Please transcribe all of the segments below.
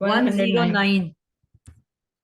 109 109।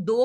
2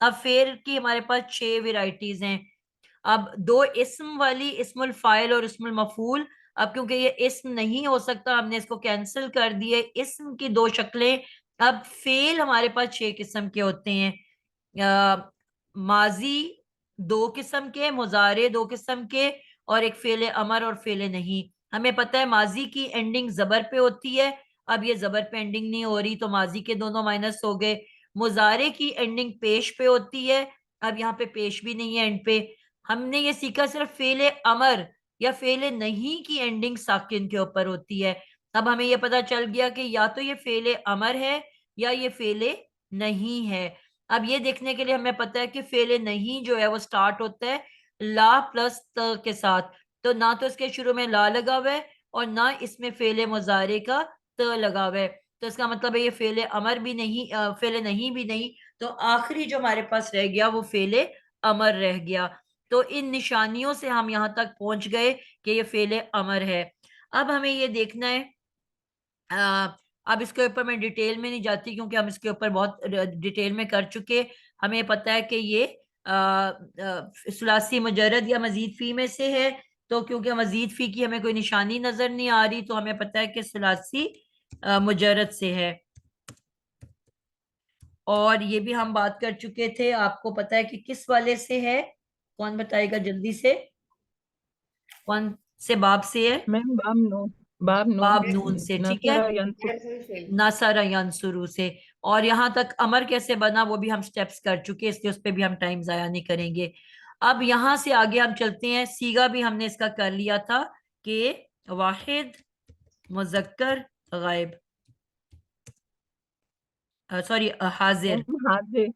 اب فعل کی ہمارے پاس 6 ویرائٹیز ہیں. اب 2 اسم والی، اسم الفاعل اور اسم المفعول. اب کیونکہ یہ اسم نہیں ہو سکتا ہم نے اس کو کینسل کر دیے. اسم کی 2 شکلیں. اب فعل ہمارے پاس 6 قسم کے ہوتے ہیں. ماضی 2 قسم کے، مضارع 2 قسم کے، اور ایک فعل امر اور فعل نہیں. ہمیں پتہ ہے ماضی کی اینڈنگ زبر پہ ہوتی ہے. اب یہ زبر پہ اینڈنگ نہیں ہو رہی تو ماضی کے دونوں مائنس ہو گئے. مضارع کی اینڈنگ پیش پہ ہوتی ہے. اب یہاں پہ پیش بھی نہیں ہے اینڈ پہ. ہم نے یہ سیکھا صرف فعل امر یا فعل نہیں کی اینڈنگ ساکن کے اوپر ہوتی ہے. اب ہمیں یہ پتا چل گیا کہ یا تو یہ فعل امر ہے یا یہ فعل نہیں ہے. اب یہ دیکھنے کے لیے ہمیں پتا ہے کہ فعل نہیں جو ہے وہ سٹارٹ ہوتا ہے لا پلس ت کے ساتھ. تو نہ تو اس کے شروع میں لا لگا ہوا ہے اور نہ اس میں فعل مضارع کا ت لگا ہوا ہے. تو اس کا مطلب ہے یہ فعل امر بھی نہیں، فعل نہیں بھی نہیں. تو آخری جو ہمارے پاس رہ گیا وہ فعل امر رہ گیا. تو ان نشانیوں سے ہم یہاں تک پہنچ گئے کہ یہ فعل امر ہے. اب ہمیں یہ دیکھنا ہے، اب اس کے اوپر میں ڈیٹیل میں نہیں جاتی کیونکہ ہم اس کے اوپر بہت ڈیٹیل میں کر چکے. ہمیں پتہ ہے کہ یہ ثلاثی مجرد یا مزید فی میں سے ہے. تو کیونکہ مزید فی کی ہمیں کوئی نشانی نظر نہیں آ رہی تو ہمیں پتہ ہے کہ ثلاثی مجرد سے ہے. اور یہ بھی ہم بات کر چکے تھے، آپ کو پتہ ہے کہ کس والے سے ہے؟ کون بتائے گا جلدی سے؟ کون سے باب سے ہے؟ میم باب نون سے. ٹھیک ہے، نصرہ ینصر نصر ینصرو سے. اور یہاں تک امر کیسے بنا وہ بھی ہم سٹیپس کر چکے، اس لیے اس پہ بھی ہم ٹائم ضائع نہیں کریں گے. اب یہاں سے آگے ہم چلتے ہیں. سیگا بھی ہم نے اس کا کر لیا تھا کہ واحد مذکر غائب، سوری حاضر،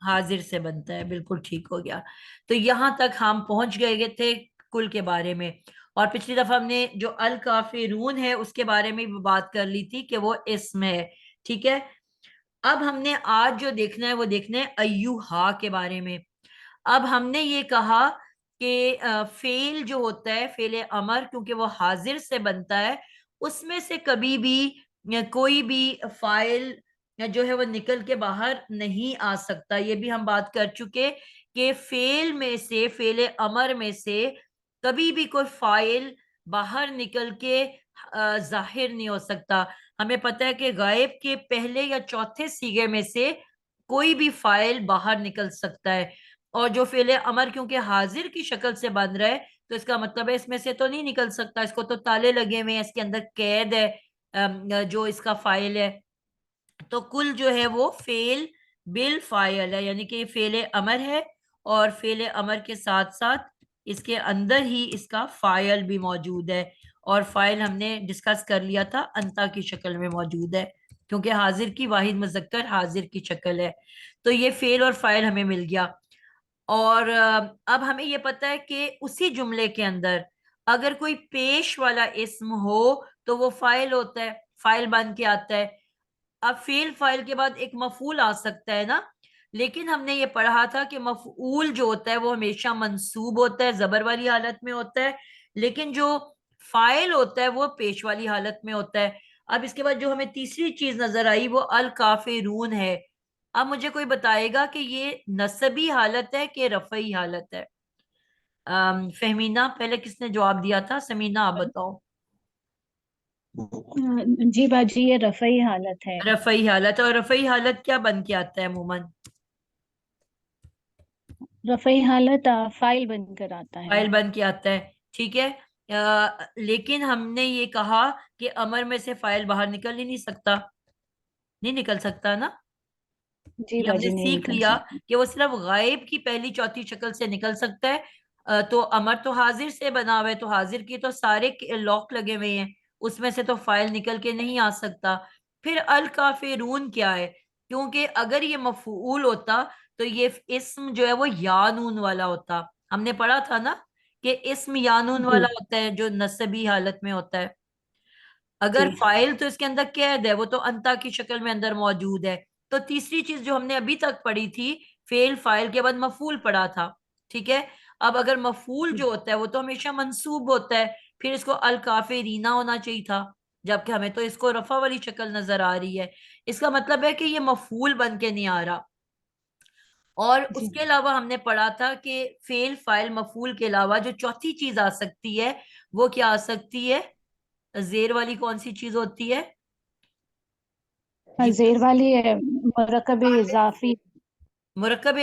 حاضر سے بنتا ہے. بالکل ٹھیک ہو گیا. تو یہاں تک ہم پہنچ گئے تھے کل کے بارے میں. اور پچھلی دفعہ ہم نے جو الکافرون ہے اس کے بارے میں بھی بات کر لی تھی کہ وہ اسم ہے. ٹھیک ہے، اب ہم نے آج جو دیکھنا ہے وہ دیکھنا ہے ایوہا کے بارے میں. اب ہم نے یہ کہا کہ فعل جو ہوتا ہے فعل امر کیونکہ وہ حاضر سے بنتا ہے، اس میں سے کبھی بھی کوئی بھی فاعل جو ہے وہ نکل کے باہر نہیں آ سکتا. یہ بھی ہم بات کر چکے کہ فعل میں سے، فعل امر میں سے کبھی بھی کوئی فاعل باہر نکل کے ظاہر نہیں ہو سکتا. ہمیں پتہ ہے کہ غائب کے پہلے یا چوتھے صیغے میں سے کوئی بھی فاعل باہر نکل سکتا ہے. اور جو فعل امر کیونکہ حاضر کی شکل سے بن رہا ہے تو اس کا مطلب ہے اس میں سے تو نہیں نکل سکتا، اس کو تو تالے لگے ہوئے ہیں، اس کے اندر قید ہے جو اس کا فاعل ہے. تو کل جو ہے وہ فعل بالفاعل ہے، یعنی کہ یہ فعل امر ہے اور فعل امر کے ساتھ ساتھ اس کے اندر ہی اس کا فاعل بھی موجود ہے. اور فاعل ہم نے ڈسکس کر لیا تھا انتا کی شکل میں موجود ہے کیونکہ حاضر کی واحد مذکر حاضر کی شکل ہے. تو یہ فعل اور فاعل ہمیں مل گیا. اور اب ہمیں یہ پتہ ہے کہ اسی جملے کے اندر اگر کوئی پیش والا اسم ہو تو وہ فاعل ہوتا ہے، فاعل بن کے آتا ہے. اب فعل فاعل کے بعد ایک مفعول آ سکتا ہے نا، لیکن ہم نے یہ پڑھا تھا کہ مفعول جو ہوتا ہے وہ ہمیشہ منصوب ہوتا ہے، زبر والی حالت میں ہوتا ہے، لیکن جو فاعل ہوتا ہے وہ پیش والی حالت میں ہوتا ہے. اب اس کے بعد جو ہمیں تیسری چیز نظر آئی وہ الکافرون ہے. اب مجھے کوئی بتائے گا کہ یہ نصبی حالت ہے کہ رفعی حالت ہے؟ فہمینہ پہلے کس نے جواب دیا تھا؟ سمینہ آپ بتاؤ. جی باجی یہ رفعی حالت ہے. رفعی حالت. اور رفعی حالت کیا بن کے آتا ہے عموماً؟ رفعی حالت فاعل بن کر آتا ہے. فاعل بن کے آتا ہے. ٹھیک ہے، لیکن ہم نے یہ کہا کہ امر میں سے فاعل باہر نکل ہی نہیں سکتا، نہیں نکل سکتا نا. جی یہ ہم نے باجی نہیں سیکھ نکل لیا سکتا. کہ وہ صرف غائب کی پہلی چوتھی شکل سے نکل سکتا ہے. تو امر تو حاضر سے بنا ہوا ہے تو حاضر کی تو سارے لاک لگے ہوئے ہیں، اس میں سے تو فاعل نکل کے نہیں آ سکتا. پھر الکافرون کیا ہے؟ کیونکہ اگر یہ مفعول ہوتا تو یہ اسم جو ہے وہ یا نون والا ہوتا. ہم نے پڑھا تھا نا کہ اسم یا نون والا ہوتا ہے جو نصبی حالت میں ہوتا ہے. اگر جی. فاعل تو اس کے اندر قید ہے، وہ تو انتا کی شکل میں اندر موجود ہے. تو تیسری چیز جو ہم نے ابھی تک پڑھی تھی فعل فاعل کے بعد مفعول پڑھا تھا. ٹھیک ہے، اب اگر مفعول جو ہوتا ہے وہ تو ہمیشہ منصوب ہوتا ہے، پھر اس کو الکافرین ہونا چاہیے تھا، جبکہ ہمیں تو اس کو رفع والی شکل نظر آ رہی ہے. اس کا مطلب ہے کہ یہ مفعول بن کے نہیں آ رہا. اور جی اس کے علاوہ ہم نے پڑھا تھا کہ فعل فاعل مفعول کے علاوہ جو چوتھی چیز آ سکتی ہے وہ کیا آ سکتی ہے؟ زیر والی کون سی چیز ہوتی ہے جی؟ زیر والی ہے مرکب اضافی، مرکب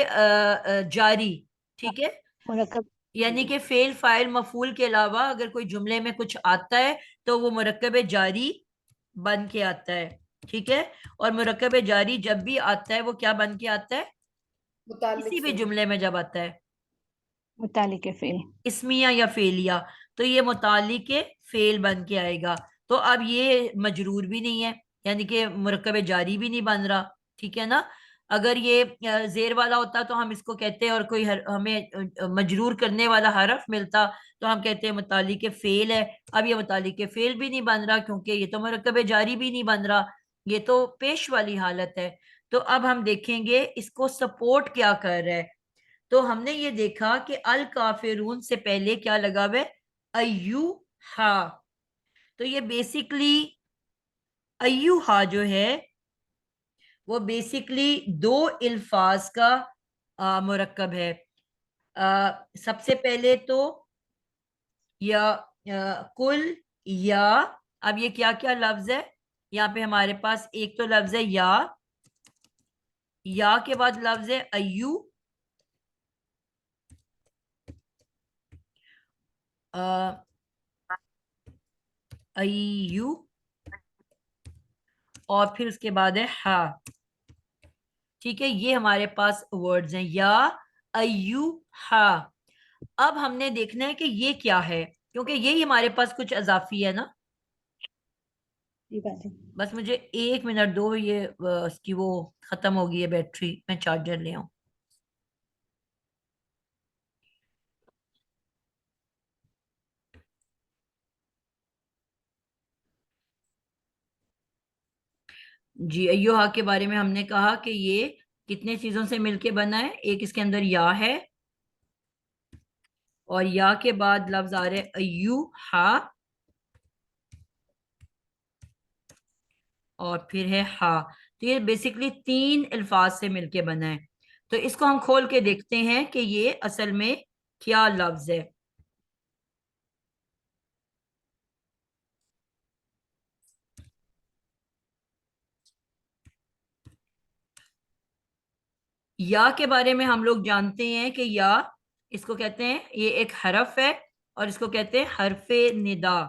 جاری، ٹھیک ہے، مرکب یعنی کہ فعل فاعل مفعول کے علاوہ اگر کوئی جملے میں کچھ آتا ہے تو وہ مرکب جاری بن کے آتا ہے، ٹھیک ہے، اور مرکب جاری جب بھی آتا ہے وہ کیا بن کے آتا ہے؟ متعلق کسی بھی فعل. جملے میں جب آتا ہے متعلق فعل. اسمیہ یا فعلیہ تو یہ متعلق فعل بن کے آئے گا. تو اب یہ مجرور بھی نہیں ہے، یعنی کہ مرکب جاری بھی نہیں بن رہا، ٹھیک ہے نا. اگر یہ زیر والا ہوتا تو ہم اس کو کہتے ہیں، اور کوئی ہمیں مجرور کرنے والا حرف ملتا تو ہم کہتے ہیں متعلق فعل ہے. اب یہ متعلق فعل بھی نہیں بن رہا کیونکہ یہ تو مرکب جاری بھی نہیں بن رہا، یہ تو پیش والی حالت ہے. تو اب ہم دیکھیں گے اس کو سپورٹ کیا کر رہا ہے. تو ہم نے یہ دیکھا کہ الکافرون سے پہلے کیا لگا ہوا ہے؟ ایوہا. تو یہ بیسیکلی ایوہا جو ہے وہ بیسیکلی دو الفاظ کا مرکب ہے. سب سے پہلے تو یا کل یا، اب یہ کیا کیا لفظ ہے یہاں پہ ہمارے پاس؟ ایک تو لفظ ہے یا کے بعد لفظ ہے ایو، ایو، اور پھر اس کے بعد ہے ہا، ٹھیک ہے. یہ ہمارے پاس ورڈز ہیں یا ایو ہا. اب ہم نے دیکھنا ہے کہ یہ کیا ہے، کیونکہ یہی ہمارے پاس کچھ اضافی ہے نا. یہ بات ہے. بس مجھے 1 منٹ دو، یہ اس کی وہ ختم ہو گئی ہے بیٹری، میں چارجر لے آؤں. جی ایوہا کے بارے میں ہم نے کہا کہ یہ کتنے چیزوں سے مل کے بنا ہے؟ ایک اس کے اندر یا ہے، اور یا کے بعد لفظ آ رہے ایوہا، اور پھر ہے ہا. تو یہ بیسیکلی 3 الفاظ سے مل کے بنا ہے. تو اس کو ہم کھول کے دیکھتے ہیں کہ یہ اصل میں کیا لفظ ہے. یا کے بارے میں ہم لوگ جانتے ہیں کہ یا اس کو کہتے ہیں، یہ ایک حرف ہے اور اس کو کہتے ہیں حرف ندا،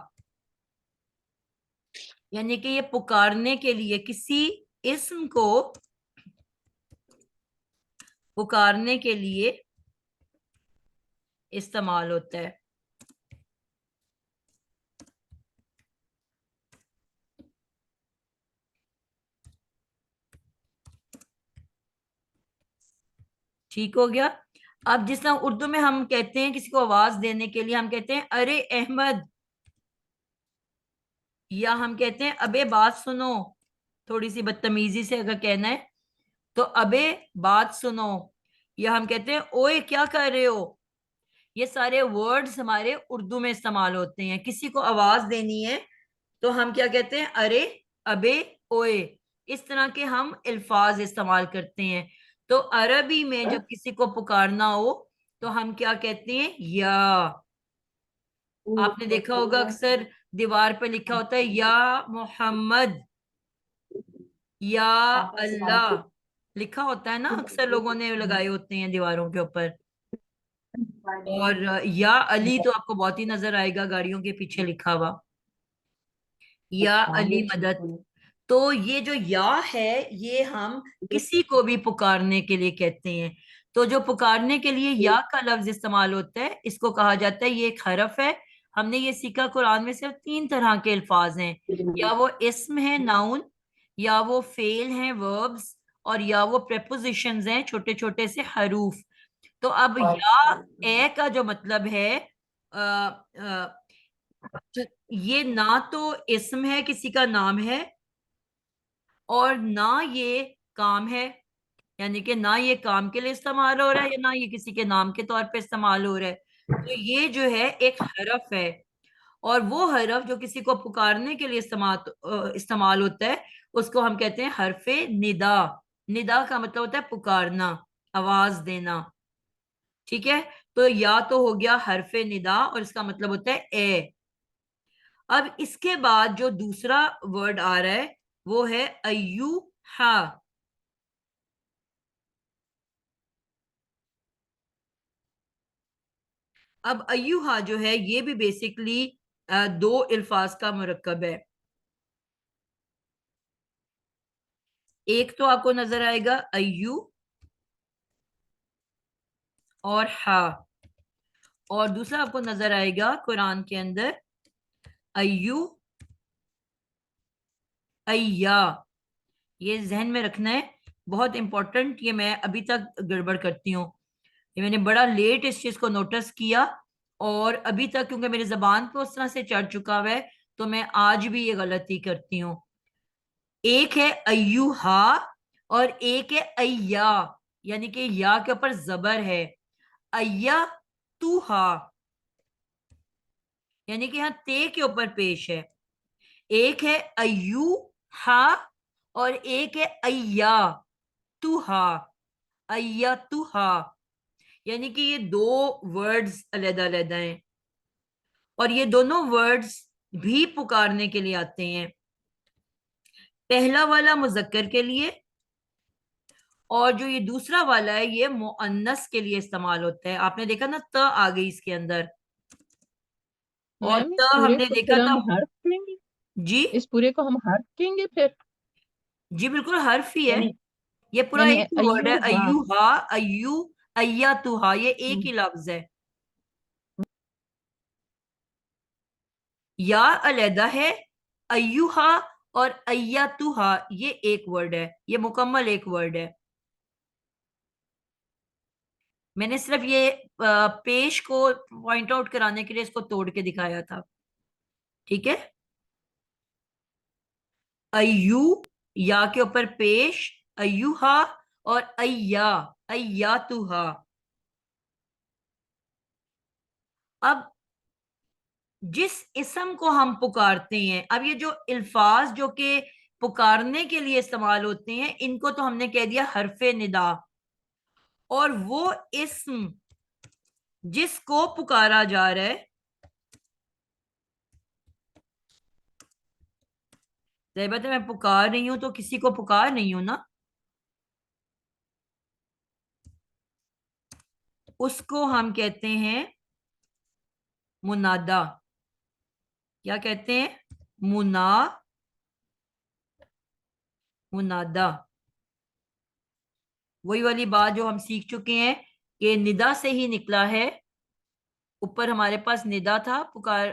یعنی کہ یہ پکارنے کے لیے کسی اسم کو پکارنے کے لیے استعمال ہوتا ہے. ٹھیک ہو گیا. اب جس طرح اردو میں ہم کہتے ہیں کسی کو آواز دینے کے لیے، ہم کہتے ہیں ارے احمد، یا ہم کہتے ہیں ابے بات سنو، تھوڑی سی بدتمیزی سے اگر کہنا ہے تو ابے بات سنو، یا ہم کہتے ہیں اوئے کیا کر رہے ہو. یہ سارے ورڈز ہمارے اردو میں استعمال ہوتے ہیں. کسی کو آواز دینی ہے تو ہم کیا کہتے ہیں؟ ارے، ابے، اوئے. اس طرح کے ہم الفاظ استعمال کرتے ہیں. تو عربی میں جب کسی کو پکارنا ہو تو ہم کیا کہتے ہیں؟ یا. آپ نے دیکھا ہوگا اکثر دیوار پہ لکھا ہوتا ہے یا محمد، یا اللہ لکھا ہوتا ہے نا، اکثر لوگوں نے لگائے ہوتے ہیں دیواروں کے اوپر. اور یا علی تو آپ کو بہت ہی نظر آئے گا گاڑیوں کے پیچھے لکھا ہوا، یا علی مدد. تو یہ جو یا ہے یہ ہم کسی کو بھی پکارنے کے لیے کہتے ہیں. تو جو پکارنے کے لیے یا کا لفظ استعمال ہوتا ہے اس کو کہا جاتا ہے، یہ ایک حرف ہے. ہم نے یہ سیکھا قرآن میں صرف 3 طرح کے الفاظ ہیں، یا وہ اسم ہے ناؤن، یا وہ فعل ہیں وربز، اور یا وہ پریپوزیشنز ہیں چھوٹے چھوٹے سے حروف. تو اب یا اے کا جو مطلب ہے یہ نہ تو اسم ہے، کسی کا نام ہے، اور نہ یہ کام ہے، یعنی کہ نہ یہ کام کے لیے استعمال ہو رہا ہے، یا نہ یہ کسی کے نام کے طور پہ استعمال ہو رہا ہے. تو یہ جو ہے ایک حرف ہے، اور وہ حرف جو کسی کو پکارنے کے لیے استعمال ہوتا ہے اس کو ہم کہتے ہیں حرف ندا. ندا کا مطلب ہوتا ہے پکارنا. آواز دینا. ٹھیک ہے, تو یا تو ہو گیا حرف ندا اور اس کا مطلب ہوتا ہے اے. اب اس کے بعد جو دوسرا ورڈ آ رہا ہے وہ ہے ایوہا. اب ایوہا جو ہے یہ بھی بیسکلی دو الفاظ کا مرکب ہے. ایک تو آپ کو نظر آئے گا ایو اور ہا, اور دوسرا آپ کو نظر آئے گا قرآن کے اندر ایو ایا. یہ ذہن میں رکھنا ہے, بہت امپورٹنٹ. یہ میں ابھی تک گڑبڑ کرتی ہوں, یہ میں نے بڑا لیٹ اس چیز کو نوٹس کیا, اور ابھی تک کیونکہ میری زبان پہ اس طرح سے چڑھ چکا ہوا ہے تو میں آج بھی یہ غلطی کرتی ہوں. ایک ہے ایوہا اور ایک ہے ایا, یعنی کہ یا کے اوپر زبر ہے. ایا تو ہا, یعنی کہ یہاں تے کے اوپر پیش ہے. ایک ہے ایو ہا اور ایک ہے ایا تو ہا. ایا تو ہا, یعنی کہ یہ دو ورڈز علیحدہ علیحدہ ہیں, اور یہ دونوں ورڈز بھی پکارنے کے لیے آتے ہیں. پہلا والا مذکر کے لیے, اور جو یہ دوسرا والا ہے یہ مؤنث کے لیے استعمال ہوتا ہے. آپ نے دیکھا نا تا آ گئی اس کے اندر, اور میم تا اس ہم پورے نے کو دیکھا پھر تھا. ہم حرف کہیں گے, جی اس پورے کو ہم حرف کہیں گے پھر, جی بالکل حرف ہی ہے, یعنی یہ پورا یعنی ایک ہی ورڈ ہے. ایوہا. ایوہا ایو ایاتھا, یہ ایک ہی لفظ ہے. یا علیحدہ ہے, ایوہا اور ایاتھا یہ ایک ورڈ ہے, یہ مکمل ایک ورڈ ہے. میں نے صرف یہ پیش کو پوائنٹ آؤٹ کرانے کے لیے اس کو توڑ کے دکھایا تھا. ٹھیک ہے, ایو یا کے اوپر پیش, ایوہا اور ایاتھا. اب جس اسم کو ہم پکارتے ہیں, اب یہ جو الفاظ جو کہ پکارنے کے لیے استعمال ہوتے ہیں ان کو تو ہم نے کہہ دیا حرف ندا, اور وہ اسم جس کو پکارا جا رہا ہے, ظاہر بات ہے میں پکار رہی ہوں تو کسی کو پکار نہیں ہوں نا, اس کو ہم کہتے ہیں منادا. کیا کہتے ہیں؟ منادا. وہی والی بات جو ہم سیکھ چکے ہیں کہ ندا سے ہی نکلا ہے. اوپر ہمارے پاس ندا تھا, پکار,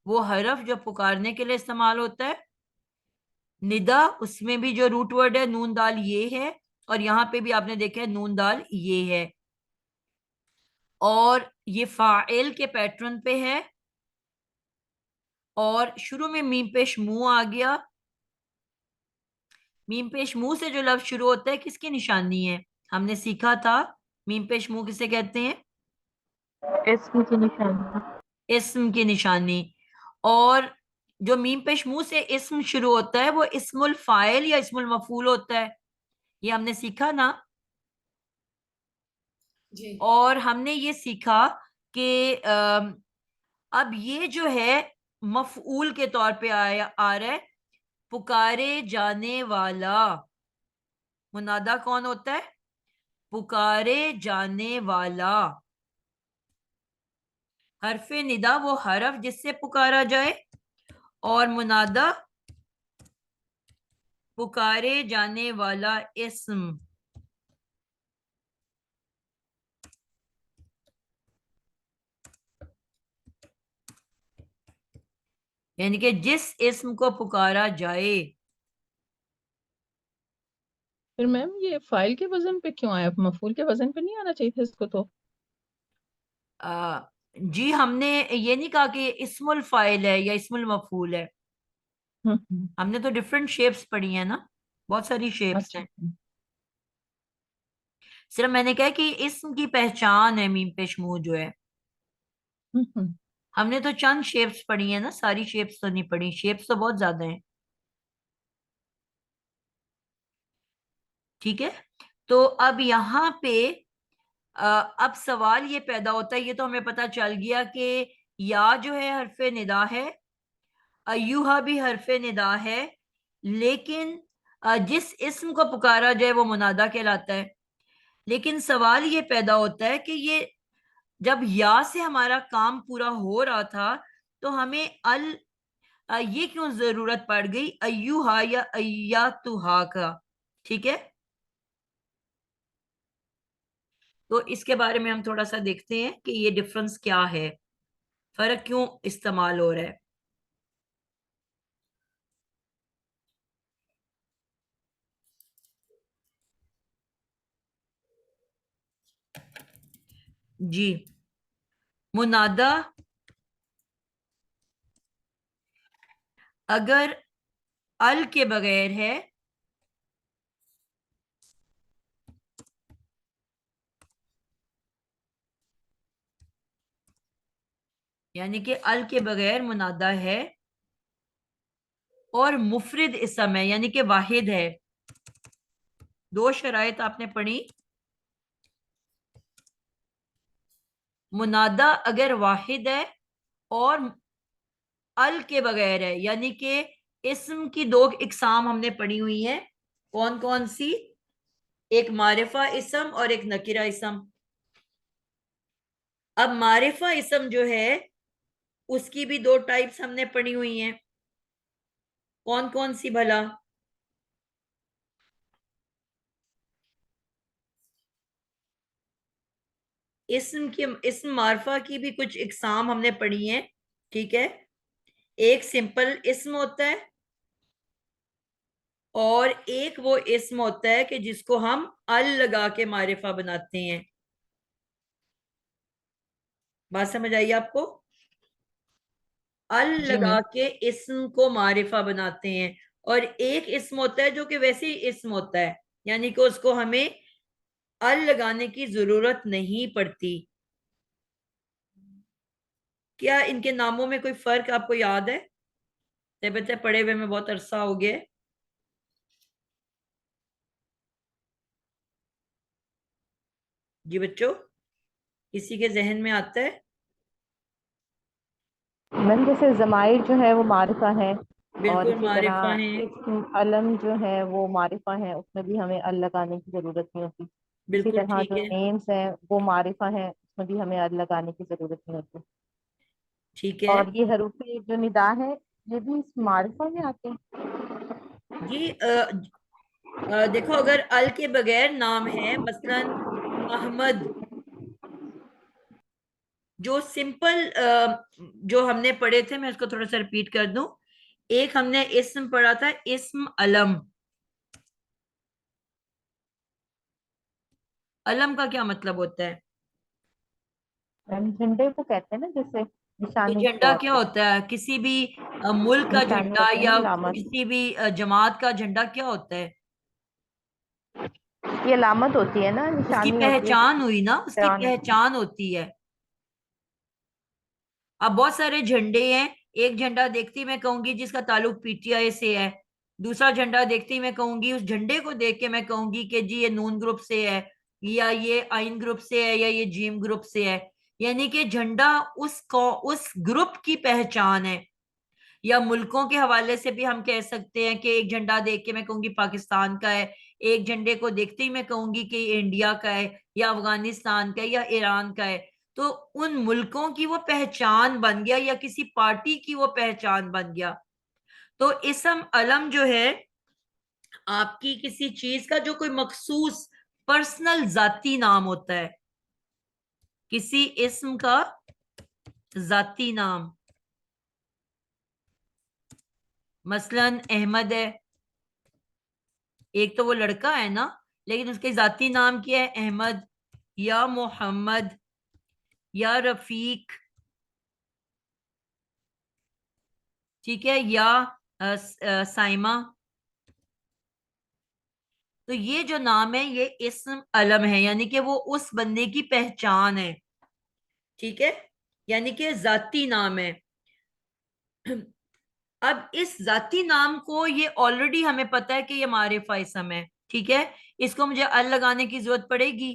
وہ حرف جو پکارنے کے لیے استعمال ہوتا ہے. ندا اس میں بھی جو روٹ ورڈ ہے نون دال یہ ہے, اور یہاں پہ بھی آپ نے دیکھا ہے نون دال یہ ہے, اور یہ فاعل کے پیٹرن پہ ہے, اور شروع میں میم پیش منہ آ گیا. میم پیش منہ سے جو لفظ شروع ہوتا ہے کس کی نشانی ہے؟ ہم نے سیکھا تھا میم پیش منہ کسے کہتے ہیں؟ اسم کی نشانی. اسم کی نشانی. اور جو میم پیش منہ سے اسم شروع ہوتا ہے وہ اسم الفاعل یا اسم المفعول ہوتا ہے, یہ ہم نے سیکھا نا. جی اور ہم نے یہ سیکھا کہ اب یہ جو ہے مفعول کے طور پہ آ رہا ہے, پکارے جانے والا. منادا کون ہوتا ہے؟ پکارے جانے والا. حرف ندا وہ حرف جس سے پکارا جائے, اور منادا پکارے جانے والا اسم. یعنی کہ جس اسم کو پکارا جائے. پھر میم یہ فائل کے وزن پہ کیوں آیا, مفعول کے وزن پہ نہیں آنا چاہیے تھا اس کو تو. جی ہم نے یہ نہیں کہا کہ اسم الفاعل ہے یا اسم المفعول ہے, ہم نے تو ڈفرینٹ شیپس پڑھی ہیں نا, بہت ساری شیپس اچھا. ہیں. صرف میں نے کہا کہ اسم کی پہچان ہے میم پیش منہ جو ہے. ہم نے تو چند شیپس پڑھی ہیں نا, ساری شیپس تو نہیں پڑھی, شیپس تو بہت زیادہ ہیں. ٹھیک ہے, تو اب یہاں پہ اب سوال یہ پیدا ہوتا ہے, یہ تو ہمیں پتا چل گیا کہ یا جو ہے حرف ندا ہے, ایوہا بھی حرف ندا ہے, لیکن جس اسم کو پکارا جائے وہ منادا کہلاتا ہے. لیکن سوال یہ پیدا ہوتا ہے کہ یہ جب یا سے ہمارا کام پورا ہو رہا تھا تو ہمیں یہ کیوں ضرورت پڑ گئی ایوہا یا ایاتہا کا. ٹھیک ہے, تو اس کے بارے میں ہم تھوڑا سا دیکھتے ہیں کہ یہ ڈفرنس کیا ہے, فرق کیوں استعمال ہو رہا ہے. جی, منادا اگر ال کے بغیر ہے یعنی کہ ال کے بغیر منادا ہے اور مفرد اسم ہے یعنی کہ واحد ہے. دو شرائط آپ نے پڑھی, منادا اگر واحد ہے اور ال کے بغیر ہے, یعنی کہ اسم کی دو اقسام ہم نے پڑھی ہوئی ہیں. کون کون سی؟ ایک معرفہ اسم اور ایک نکرہ اسم. اب معرفہ اسم جو ہے اس کی بھی دو ٹائپس ہم نے پڑھی ہوئی ہیں. کون کون سی بھلا؟ اسم معرفہ کی بھی کچھ اقسام ہم نے پڑھی ہیں. ٹھیک ہے, ایک سمپل اسم ہوتا ہے اور ایک وہ اسم ہوتا ہے کہ جس کو ہم ال لگا کے معرفہ بناتے ہیں. بات سمجھ آئی آپ کو؟ ال جی لگا میم. کے اسم کو معرفہ بناتے ہیں, اور ایک اسم ہوتا ہے جو کہ ویسے ہی اسم ہوتا ہے, یعنی کہ اس کو ہمیں ال لگانے کی ضرورت نہیں پڑتی. کیا ان کے ناموں میں کوئی فرق آپ کو یاد ہے؟ بچے پڑھے ہوئے میں بہت عرصہ ہو گیا. جی بچوں, کسی کے ذہن میں آتا ہے؟ میم جیسے ضمائر جو ہے وہ معرفہ ہے اور بالکل اسی معرفہ طرح ہیں, اسم علم جو ہے وہ معرفہ ہے, اس میں بھی ہمیں ال لگانے کی ضرورت نہیں ہوتی. اسی بالکل طرح ٹھیک جو ہے. نیمز ہیں وہ معرفہ ہیں, اس میں بھی ہمیں ال لگانے کی ضرورت نہیں ہوتی. ٹھیک ہے اور یہ حروف جو ندا ہے یہ بھی اس معرفہ میں آتے ہیں. جی. دیکھو اگر ال کے بغیر نام ہے, مثلا احمد, جو سمپل جو ہم نے پڑھے تھے, میں اس کو تھوڑا سا ریپیٹ کر دوں. ایک ہم نے اسم پڑھا تھا, اسم علم. علم کا کیا مطلب ہوتا ہے؟ میم جھنڈے کو کہتے ہیں نا, جیسے تو نشانی کے جھنڈا طور کیا پہ ہوتا ہے؟ کسی بھی ملک کا نشانی جھنڈا ہوتے ہیں نا, یا علامت. کسی بھی جماعت کا جھنڈا کیا ہوتا ہے؟ یہ علامت ہوتی ہے نا, اس کی نشانی ہوتی ہے. پہچان ہوئی نا, اس کی پہچان. پہچان ہوتی ہے. اب بہت سارے جھنڈے ہیں, ایک جھنڈا دیکھتی میں کہوں گی جس کا تعلق پی ٹی آئی سے ہے, دوسرا جھنڈا دیکھتی میں کہوں گی, اس جھنڈے کو دیکھ کے میں کہوں گی کہ جی یہ نون گروپ سے ہے, یا یہ آئین گروپ سے ہے, یا یہ جیم گروپ سے ہے. یعنی کہ جھنڈا اس گروپ کی پہچان ہے. یا ملکوں کے حوالے سے بھی ہم کہہ سکتے ہیں کہ ایک جھنڈا دیکھ کے میں کہوں گی پاکستان کا ہے, ایک جھنڈے کو دیکھتے ہی میں کہوں گی کہ یہ انڈیا کا ہے, یا افغانستان کا ہے, یا ایران کا ہے. تو ان ملکوں کی وہ پہچان بن گیا, یا کسی پارٹی کی وہ پہچان بن گیا. تو اسم علم جو ہے آپ کی کسی چیز کا جو کوئی مخصوص پرسنل ذاتی نام ہوتا ہے, کسی اسم کا ذاتی نام. مثلا احمد ہے, ایک تو وہ لڑکا ہے نا, لیکن اس کے ذاتی نام کیا ہے؟ احمد, یا محمد, یا رفیق. ٹھیک ہے, یا سائمہ. تو یہ جو نام ہے یہ اسم علم ہے, یعنی کہ وہ اس بندے کی پہچان ہے. ٹھیک ہے, یعنی کہ ذاتی نام ہے. اب اس ذاتی نام کو یہ آلریڈی ہمیں پتا ہے کہ یہ معرفہ اسم ہے. ٹھیک ہے, اس کو مجھے ال لگانے کی ضرورت پڑے گی؟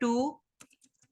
2,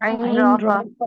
عين را فا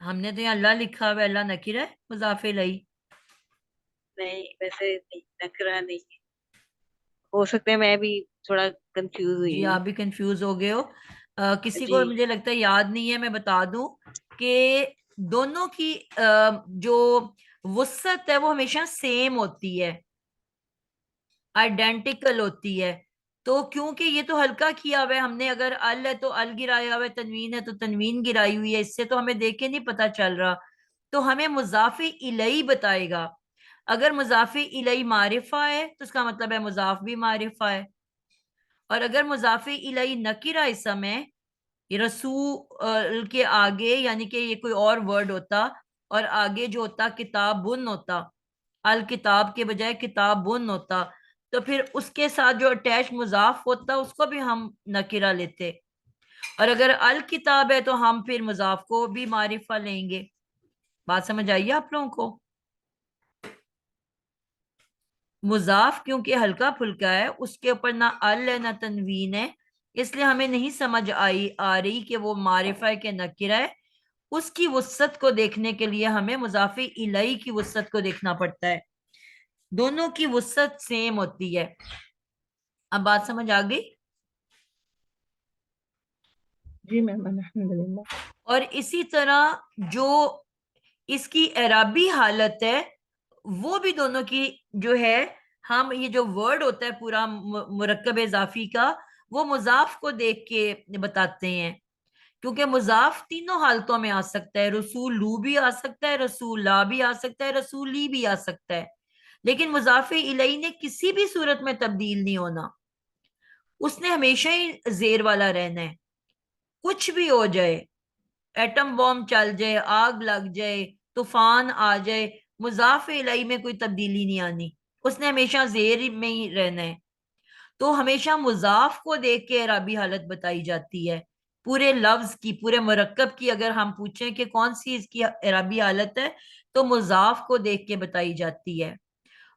ہم نے تو یہاں اللہ لکھا ہوا ہے, اللہ نکیر ہے مضاف الیہ. نہیں ویسے نہیں, نکرہ نہیں ہے. ہو سکتا ہے میں بھی تھوڑا کنفیوز ہوئی جی ہوں. آپ بھی کنفیوز ہو گئے ہو. کسی جی کو مجھے لگتا ہے یاد نہیں ہے, میں بتا دوں کہ دونوں کی جو وسعت ہے وہ ہمیشہ سیم ہوتی ہے, آئیڈینٹیکل ہوتی ہے. تو کیونکہ یہ تو ہلکا کیا ہوا ہے ہم نے, اگر ال ہے تو ال گرایا ہوا ہے, تنوین ہے تو تنوین گرائی ہوئی ہے, اس سے تو ہمیں دیکھ کے نہیں پتا چل رہا. تو ہمیں مضاف الیہ بتائے گا. اگر مضاف الیہ معرفہ ہے تو اس کا مطلب ہے مضاف بھی معرفہ ہے, اور اگر مضاف الیہ نکرہ اسم ہے, یہ رسول کے آگے یعنی کہ یہ کوئی اور ورڈ ہوتا اور آگے جو ہوتا کتابن ہوتا, الکتاب کے بجائے کتابن ہوتا, تو پھر اس کے ساتھ جو اٹیچ مضاف ہوتا اس کو بھی ہم نکرہ لیتے, اور اگر الکتاب ہے تو ہم پھر مضاف کو بھی معرفہ لیں گے. بات سمجھ آئیے آپ لوگوں کو؟ مضاف کیونکہ ہلکا پھلکا ہے, اس کے اوپر نہ ال ہے نہ تنوین ہے, اس لیے ہمیں نہیں سمجھ آ رہی کہ وہ معرفہ ہے کہ نکرہ ہے. اس کی وسعت کو دیکھنے کے لیے ہمیں مضاف الیہ کی وسعت کو دیکھنا پڑتا ہے. دونوں کی وسعت سیم ہوتی ہے. اب بات سمجھ آ گئی؟ جی میم الحمدللہ. اور اسی طرح جو اس کی اعرابی حالت ہے وہ بھی دونوں کی جو ہے, ہم یہ جو ورڈ ہوتا ہے پورا مرکب اضافی کا, وہ مضاف کو دیکھ کے بتاتے ہیں, کیونکہ مضاف تینوں حالتوں میں آ سکتا ہے. رسول لو بھی آ سکتا ہے, رسول لا بھی آ سکتا ہے, رسول لی بھی آ سکتا ہے, لیکن مضاف الیہ نے کسی بھی صورت میں تبدیل نہیں ہونا, اس نے ہمیشہ ہی زیر والا رہنا ہے. کچھ بھی ہو جائے, ایٹم بم چل جائے, آگ لگ جائے, طوفان آ جائے, مضاف الیہ میں کوئی تبدیلی نہیں آنی, اس نے ہمیشہ زیر میں ہی رہنا ہے. تو ہمیشہ مضاف کو دیکھ کے اعرابی حالت بتائی جاتی ہے. پورے لفظ کی, پورے مرکب کی اگر ہم پوچھیں کہ کون سی اس کی اعرابی حالت ہے تو مضاف کو دیکھ کے بتائی جاتی ہے.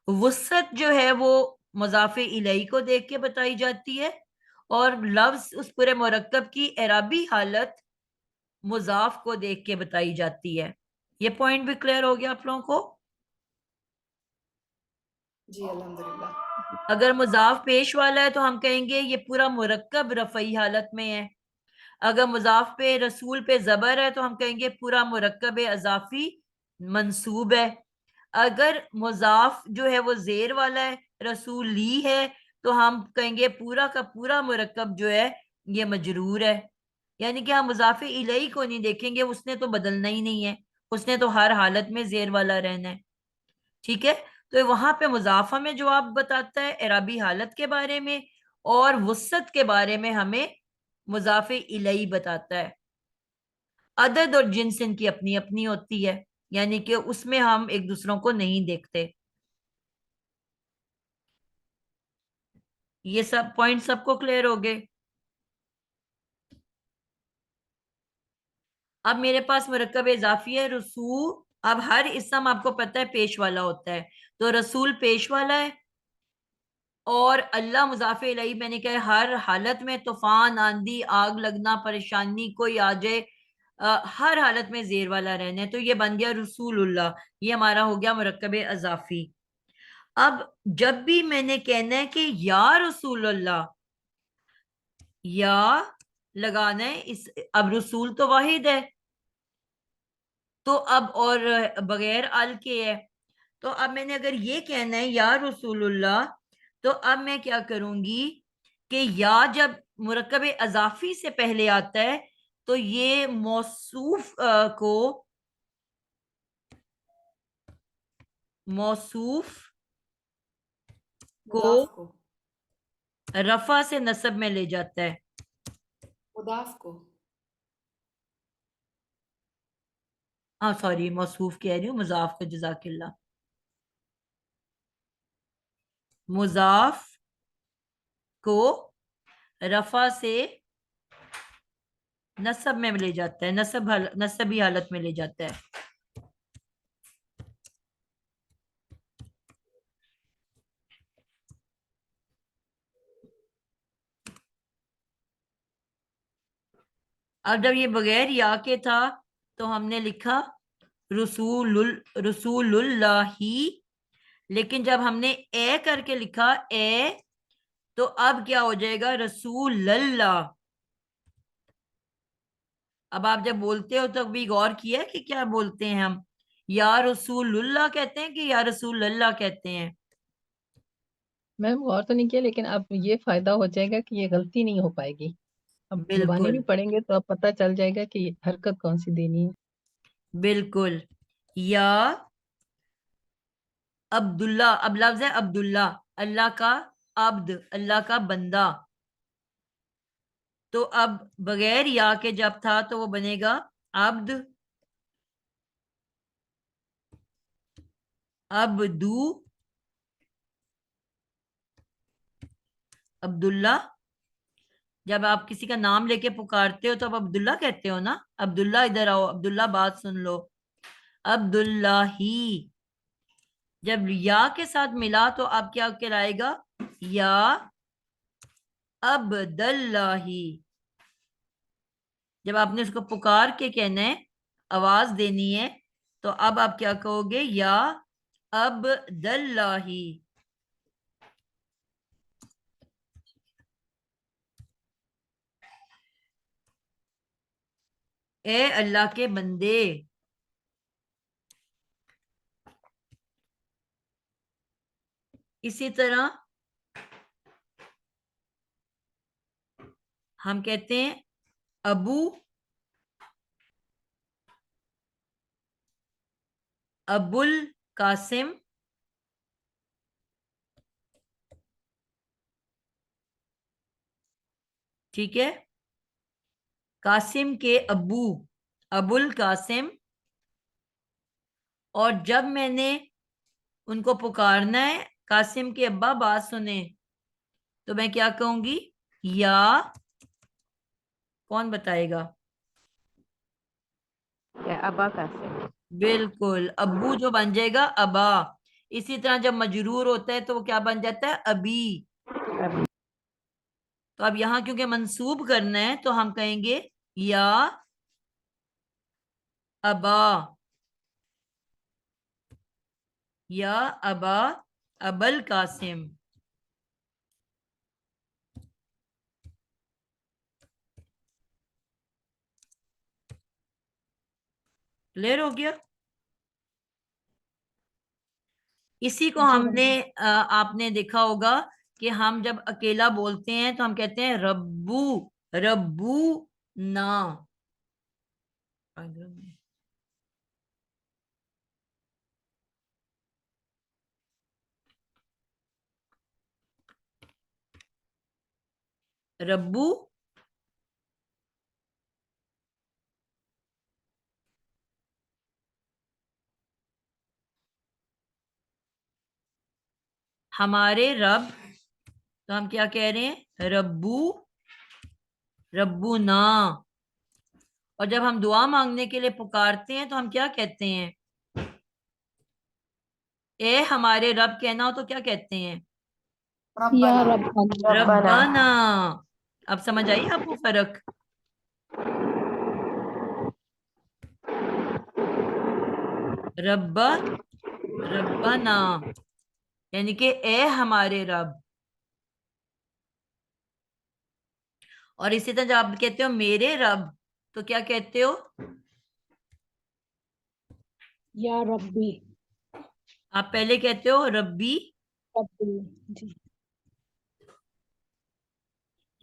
وسعت جو ہے وہ مضاف الیہ کو دیکھ کے بتائی جاتی ہے, اور لفظ اس پورے مرکب کی اعرابی حالت مضاف کو دیکھ کے بتائی جاتی ہے. یہ پوائنٹ بھی کلیئر ہو گیا آپ لوگوں کو؟ جی الحمدللہ. اگر مضاف پیش والا ہے تو ہم کہیں گے یہ پورا مرکب رفعی حالت میں ہے. اگر مضاف پہ رسول پہ زبر ہے تو ہم کہیں گے پورا مرکب اضافی منصوب ہے. اگر مضاف جو ہے وہ زیر والا ہے, رسول لی ہے, تو ہم کہیں گے پورا کا پورا مرکب جو ہے یہ مجرور ہے. یعنی کہ ہم مضاف الیہ کو نہیں دیکھیں گے, اس نے تو بدلنا ہی نہیں ہے, اس نے تو ہر حالت میں زیر والا رہنا ہے. ٹھیک ہے, تو وہاں پہ مضاف ہمیں جواب بتاتا ہے اعرابی حالت کے بارے میں, اور وسعت کے بارے میں ہمیں مضاف الیہ بتاتا ہے. عدد اور جنس ان کی اپنی اپنی ہوتی ہے, یعنی کہ اس میں ہم ایک دوسروں کو نہیں دیکھتے. یہ سب پوائنٹ سب کو کلیئر ہو گئے؟ اب میرے پاس مرکب اضافی ہے رسول. اب ہر اسم آپ کو پتہ ہے پیش والا ہوتا ہے, تو رسول پیش والا ہے, اور اللہ مضاف الیہ میں نے کہا ہر حالت میں, طوفان, آندھی, آگ لگنا, پریشانی کوئی آ جائے, ہر حالت میں زیر والا رہنا ہے, تو یہ بن گیا رسول اللہ. یہ ہمارا ہو گیا مرکب اضافی. اب جب بھی میں نے کہنا ہے کہ یا رسول اللہ, یا لگانا ہے اب رسول تو واحد ہے, تو اب اور بغیر ال کے ہے, تو اب میں نے اگر یہ کہنا ہے یا رسول اللہ, تو اب میں کیا کروں گی کہ یا جب مرکب اضافی سے پہلے آتا ہے تو یہ موصوف کو مضاف کو. رفع سے نصب میں لے جاتا ہے. مضاف کو. ہاں سوری, موصوف کہہ رہی ہوں, مضاف کو, جزاک اللہ. مضاف کو رفع سے نصب میں لے جاتا ہے, نصبی حالت میں لے جاتا ہے. اب جب یہ بغیر یا کے تھا تو ہم نے لکھا رسول اللہ ہی، لیکن جب ہم نے اے کر کے لکھا اے تو اب کیا ہو جائے گا رسول اللہ. اب آپ جب بولتے ہو تو بھی غور کیا کہ کیا بولتے ہیں ہم، یا رسول اللہ کہتے ہیں کہ یا رسول اللہ کہتے ہیں؟ میم غور تو نہیں کیا، لیکن اب یہ فائدہ ہو جائے گا کہ یہ غلطی نہیں ہو پائے گی. اب زبانی بالکل بھی پڑھیں گے تو اب پتہ چل جائے گا کہ یہ حرکت کون سی دینی ہے. بالکل. یا عبداللہ، اب لفظ ہے عبداللہ، اللہ کا عبد، اللہ کا بندہ. تو اب بغیر یا کے جب تھا تو وہ بنے گا عبد، عبدو، عبداللہ. جب آپ کسی کا نام لے کے پکارتے ہو تو آپ عبداللہ کہتے ہو نا، عبداللہ ادھر آؤ، عبداللہ بات سن لو، عبداللہ ہی. جب یا کے ساتھ ملا تو اب کیا کہلائے گا یا عبداللہ. جب آپ نے اس کو پکار کے کہنا ہے، آواز دینی ہے، تو اب آپ کیا کہو گے یا عبداللہ. اے اللہ کے بندے. اسی طرح ہم کہتے ہیں ابو، ابو القاسم، ٹھیک ہے، قاسم کے ابو، ابو القاسم. اور جب میں نے ان کو پکارنا ہے قاسم کے ابا بات سنیں تو میں کیا کہوں گی یا، کون بتائے گا؟ یا ابا قاسم. بالکل، ابو جو بن جائے گا ابا. اسی طرح جب مجرور ہوتا ہے تو وہ کیا بن جاتا ہے ابی. تو اب یہاں کیونکہ منسوب کرنا ہے تو ہم کہیں گے یا ابا، یا ابا ابل قاسم. کلیئر ہو گیا؟ اسی کو ہم نے آپ نے دیکھا ہوگا کہ ہم جب اکیلا بولتے ہیں تو ہم کہتے ہیں ربو، ربو نا. ربو ہمارے رب، تو ہم کیا کہہ رہے ہیں ربو، ربو نا. اور جب ہم دعا مانگنے کے لیے پکارتے ہیں تو ہم کیا کہتے ہیں؟ اے ہمارے رب کہنا ہو تو کیا کہتے ہیں؟ یا ربنا ربنا. ربنا. اب سمجھ آئی آپ کو فرق؟ رب، ربنا، یعنی کہ اے ہمارے رب. اور اسی طرح جب آپ کہتے ہو میرے رب تو کیا کہتے ہو؟ یا ربی. آپ پہلے کہتے ہو ربی، ربی. جی.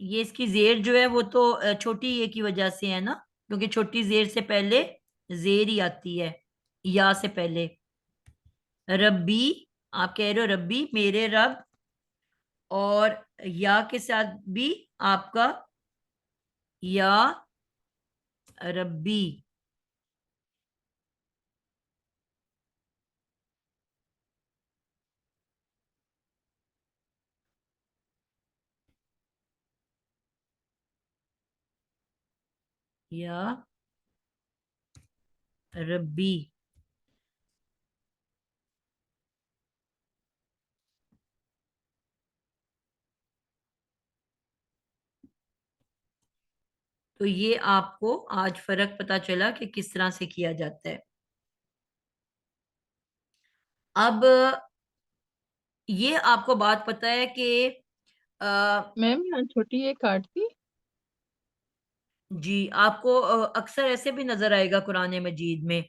یہ اس کی زیر جو ہے وہ تو چھوٹی یہ کی وجہ سے ہے نا، کیونکہ چھوٹی زیر سے پہلے زیر ہی آتی ہے یا سے پہلے. ربی، آپ کہہ رہے ہو ربی میرے رب، اور یا کے ساتھ بھی آپ کا یا ربی. یا ربی. تو یہ آپ کو آج فرق پتا چلا کہ کس طرح سے کیا جاتا ہے. اب یہ آپ کو بات پتا ہے کہ میم یہاں چھوٹی ایک کاٹ تھی. جی آپ کو اکثر ایسے بھی نظر آئے گا قرآن مجید میں،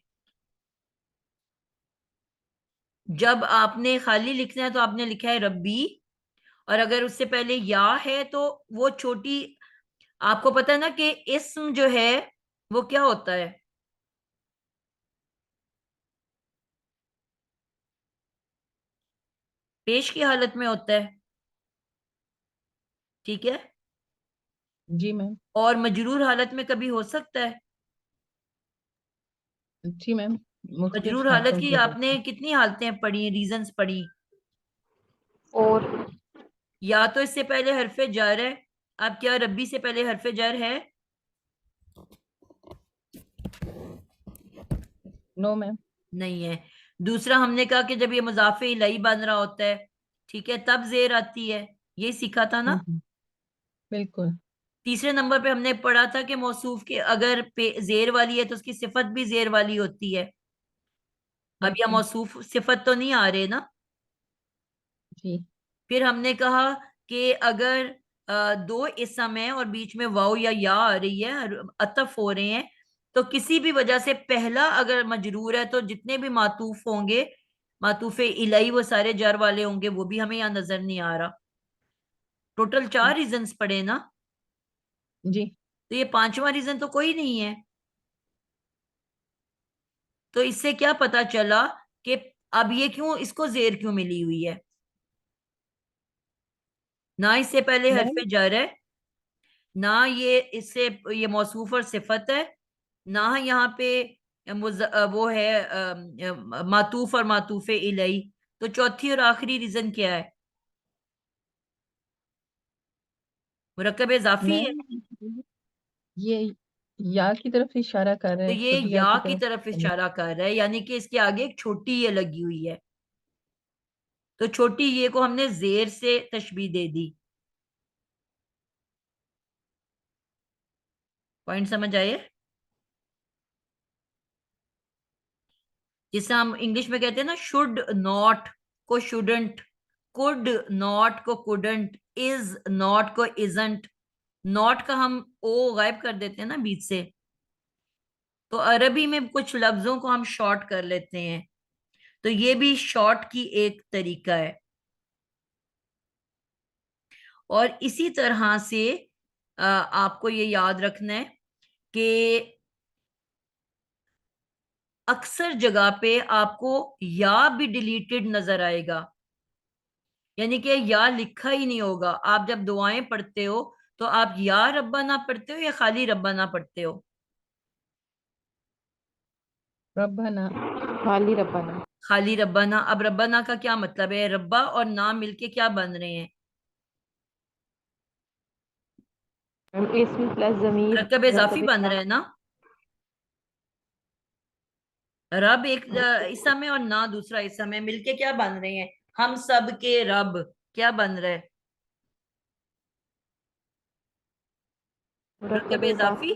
جب آپ نے خالی لکھنا ہے تو آپ نے لکھا ہے ربی، اور اگر اس سے پہلے یا ہے تو وہ چھوٹی، آپ کو پتا ہے نا کہ اسم جو ہے وہ کیا ہوتا ہے؟ پیش کی حالت میں ہوتا ہے، ٹھیک ہے، جی میم. اور مجرور حالت میں کبھی ہو سکتا ہے. جی میم. مختلف مجرور حالتوں حالت کی وجہ آپ سے. نے کتنی حالتیں پڑھی، ریزنز پڑھی؟ اور یا تو اس سے پہلے حرف جر ہے، اب کیا ربی سے پہلے حرف جر ہے؟ نو میم. نہیں ہے. دوسرا ہم نے کہا کہ جب یہ مضاف الیہ بن رہا ہوتا ہے، ٹھیک ہے، تب زیر آتی ہے، یہ سیکھا تھا نا. بالکل. تیسرے نمبر پہ ہم نے پڑھا تھا کہ موصوف کے اگر زیر والی ہے تو اس کی صفت بھی زیر والی ہوتی ہے. اب یہ بالکل. موصوف صفت تو نہیں آ رہے نا. جی. پھر ہم نے کہا کہ اگر دو اسم ہیں اور بیچ میں واو یا آ رہی ہے، عطف ہو رہے ہیں، تو کسی بھی وجہ سے پہلا اگر مجرور ہے تو جتنے بھی معطوف ہوں گے، معطوف الیہ، وہ سارے جر والے ہوں گے، وہ بھی ہمیں یہاں نظر نہیں آ رہا. ٹوٹل 4 ریزنز پڑے نا. جی. تو یہ 5واں ریزن تو کوئی نہیں ہے. تو اس سے کیا پتا چلا کہ اب یہ کیوں اس کو زیر کیوں ملی ہوئی ہے؟ نہ اس سے پہلے حرف میم جر ہے، نہ یہ اس سے یہ موصوف اور صفت ہے، نہ یہاں پہ وہ ہے معطوف اور معطوف الیہ. تو چوتھی اور آخری ریزن کیا ہے؟ مرکب اضافی ہے. میم یہ یا کی طرف اشارہ کر رہا تو ہے، یہ چھوٹی یا یا کی کی طرف. طرف اشارہ کر رہا ہے، یعنی کہ اس کے آگے ایک چھوٹی یہ لگی ہوئی ہے. تو چھوٹی یہ کو ہم نے زیر سے تشبیہ دے دی. پوائنٹ سمجھ آئے؟ جسے ہم انگلش میں کہتے ہیں نا، شوڈ ناٹ کو شوڈنٹ، کوڈ ناٹ کو کوڈنٹ، از ناٹ کو ازنٹ. ناٹ کا ہم او غائب کر دیتے ہیں نا بیچ سے. تو عربی میں کچھ لفظوں کو ہم شارٹ کر لیتے ہیں، تو یہ بھی شارٹ کی ایک طریقہ ہے. اور اسی طرح سے آپ کو یہ یاد رکھنا ہے کہ اکثر جگہ پہ آپ کو یا بھی ڈیلیٹڈ نظر آئے گا، یعنی کہ یا لکھا ہی نہیں ہوگا. آپ جب دعائیں پڑھتے ہو تو آپ یا ربنا پڑھتے ہو یا خالی ربنا پڑھتے ہو؟ ربنا. خالی ربنا. خالی ربنا. اب ربنا کا کیا مطلب ہے؟ ربا اور نا مل کے کیا بن رہے ہیں؟ اسم پلس ضمیر. مرکب اضافی بن رہے ہیں نا. رب ایک اسم ہے اور نا دوسرا اسم ہے، مل کے کیا بن رہے ہیں؟ ہم سب کے رب. کیا بن رہا ہے؟ مرکب اضافی.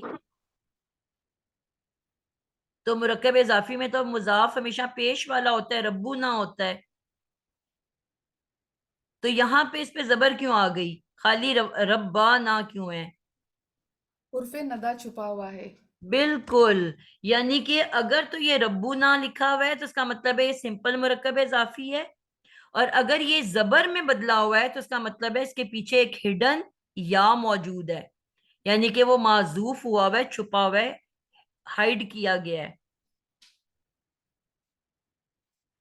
تو مرکب اضافی میں تو مضاف ہمیشہ پیش والا ہوتا ہے، ربو نہ ہوتا ہے. تو یہاں پہ اس پہ زبر کیوں آ گئی؟ خالی ربا نہ کیوں ہے؟ حرف ندا چھپا ہوا ہے. بالکل. یعنی کہ اگر تو یہ ربو نہ لکھا ہوا ہے تو اس کا مطلب ہے یہ سمپل مرکب اضافی ہے، اور اگر یہ زبر میں بدلا ہوا ہے تو اس کا مطلب ہے اس کے پیچھے ایک ہڈن یا موجود ہے، یعنی کہ وہ معذوف ہوا ہوا ہے، چھپا ہوا ہے، ہائڈ کیا گیا ہے.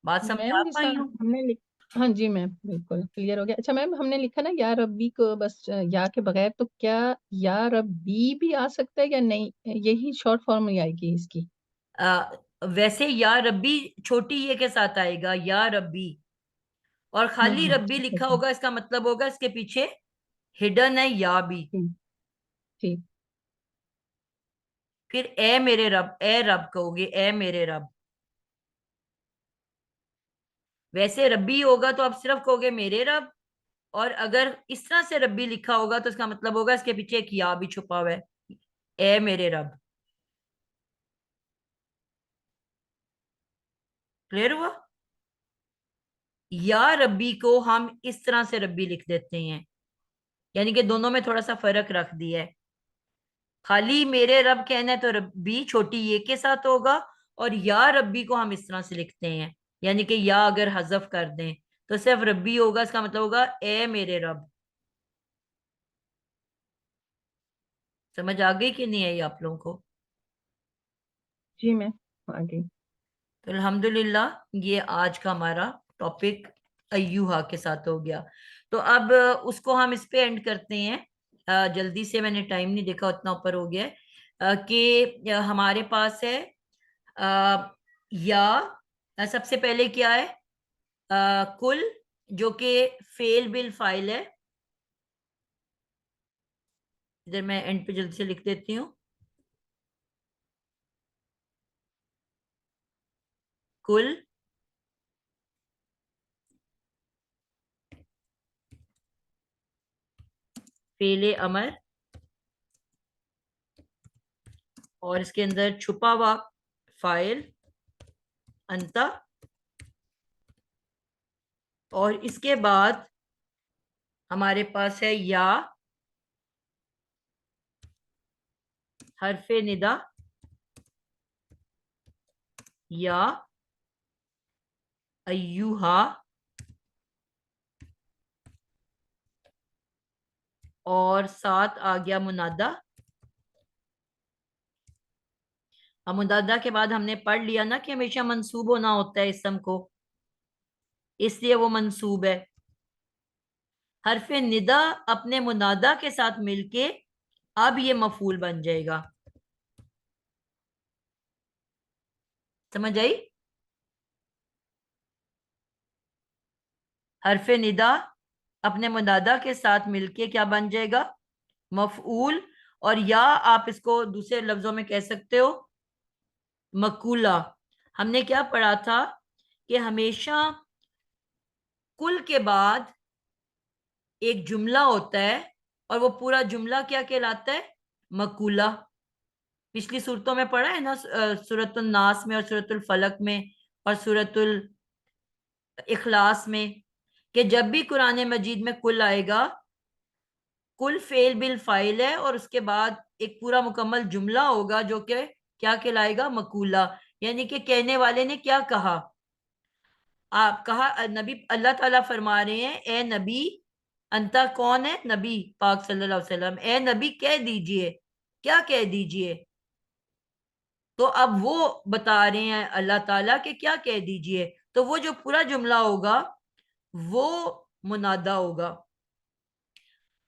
بات سمجھ آ میم جیسا پائی ہوں؟ ہم نے ہاں جی میم بالکل کلیئر ہو گیا. اچھا میم ہم نے لکھا نا یا ربی کو بس یا کے بغیر، تو کیا یا ربی بھی آ سکتا ہے یا نہیں؟ یہی شارٹ فارم میں آئے گی اس کی. ویسے یا ربی چھوٹی یہ کے ساتھ آئے گا، یا ربی، اور خالی ربی لکھا ہوگا، اس کا مطلب ہوگا اس کے پیچھے ہڈن ہے یا بھی. ٹھیک. پھر اے میرے رب، اے رب کہو گے، اے میرے رب. ویسے ربی ہوگا تو آپ صرف کہو گے میرے رب، اور اگر اس طرح سے ربی لکھا ہوگا تو اس کا مطلب ہوگا اس کے پیچھے ایک یا بھی چھپا ہوا ہے. اے میرے رب. کلیئر ہوا؟ یا ربی کو ہم اس طرح سے ربی لکھ دیتے ہیں، یعنی کہ دونوں میں تھوڑا سا فرق رکھ دیا ہے. خالی میرے رب کہنا ہے تو ربی چھوٹی یہ کے ساتھ ہوگا، اور یا ربی کو ہم اس طرح سے لکھتے ہیں، یعنی کہ یا اگر حذف کر دیں تو صرف ربی ہوگا، اس کا مطلب ہوگا اے میرے رب. سمجھ آ گئی کہ نہیں آئی آپ لوگوں کو؟ جی میم آگے. تو الحمدللہ یہ آج کا ہمارا ٹاپک ایوہا کے ساتھ ہو گیا. تو اب اس کو ہم اس پہ اینڈ کرتے ہیں. جلدی سے، میں نے ٹائم نہیں دیکھا، اتنا اوپر ہو گیا ہے کہ ہمارے پاس ہے یا سب سے پہلے کیا ہے کل، جو کہ فعل بالفاعل ہے. ادھر میں اینڈ پہ جلدی سے لکھ دیتی ہوں. کل فعل امر، اور اس کے اندر چھپا ہوا فاعل انتا، اور اس کے بعد ہمارے پاس ہے یا حرف ندا، یا ایوہا، اور ساتھ آ گیا منادا. اب منادا کے بعد ہم نے پڑھ لیا نا کہ ہمیشہ منصوب ہونا ہوتا ہے اسم کو، اس لیے وہ منصوب ہے. حرف ندا اپنے منادا کے ساتھ مل کے اب یہ مفعول بن جائے گا. سمجھ آئی؟ حرف ندا اپنے منادا کے ساتھ مل کے کیا بن جائے گا؟ مفعول. اور یا آپ اس کو دوسرے لفظوں میں کہہ سکتے ہو مقولہ. ہم نے کیا پڑھا تھا کہ ہمیشہ کل کے بعد ایک جملہ ہوتا ہے، اور وہ پورا جملہ کیا کہلاتا ہے؟ مقولہ. پچھلی صورتوں میں پڑھا ہے نا، سورۃ الناس میں اور سورۃ الفلق میں اور سورۃ الاخلاص میں، کہ جب بھی قرآن مجید میں کل آئے گا، کل فعل بالفاعل ہے، اور اس کے بعد ایک پورا مکمل جملہ ہوگا جو کہ کیا کہلائے گا؟ مقولہ. یعنی کہ کہنے والے نے کیا کہا؟ آپ کہا نبی، اللہ تعالیٰ فرما رہے ہیں اے نبی، انتا کون ہے؟ نبی پاک صلی اللہ علیہ وسلم. اے نبی کہہ دیجئے. کیا کہہ دیجئے؟ تو اب وہ بتا رہے ہیں اللہ تعالیٰ کہ کیا کہہ دیجئے. تو وہ جو پورا جملہ ہوگا وہ منادہ ہوگا.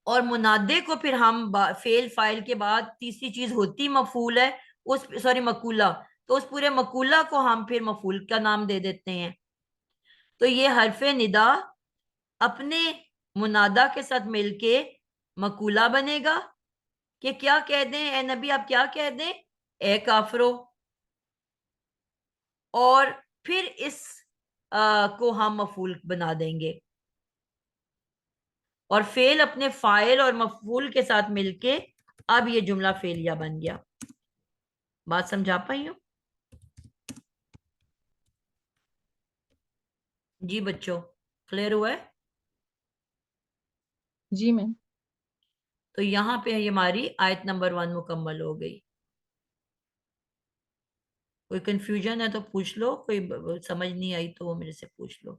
اور منادے کو پھر ہم فعل فاعل کے بعد تیسری چیز ہوتی مفعول ہے، مقولہ. تو اس پورے مقولہ کو ہم پھر مفعول کا نام دے دیتے ہیں. تو یہ حرف ندا اپنے منادہ کے ساتھ مل کے مقولہ بنے گا کہ کیا کہہ دیں اے نبی، آپ کیا کہہ دیں اے کافرو. اور پھر اس کو ہم مفعول بنا دیں گے، اور فعل اپنے فاعل اور مفعول کے ساتھ مل کے اب یہ جملہ فعلیہ بن گیا. بات سمجھا پائی ہوں؟ جی بچوں، کلیئر ہوا ہے؟ جی میم. تو یہاں پہ ہماری آیت نمبر 1 مکمل ہو گئی. کوئی کنفیوژن ہے تو پوچھ لو، کوئی سمجھ نہیں آئی تو وہ میرے سے پوچھ لو.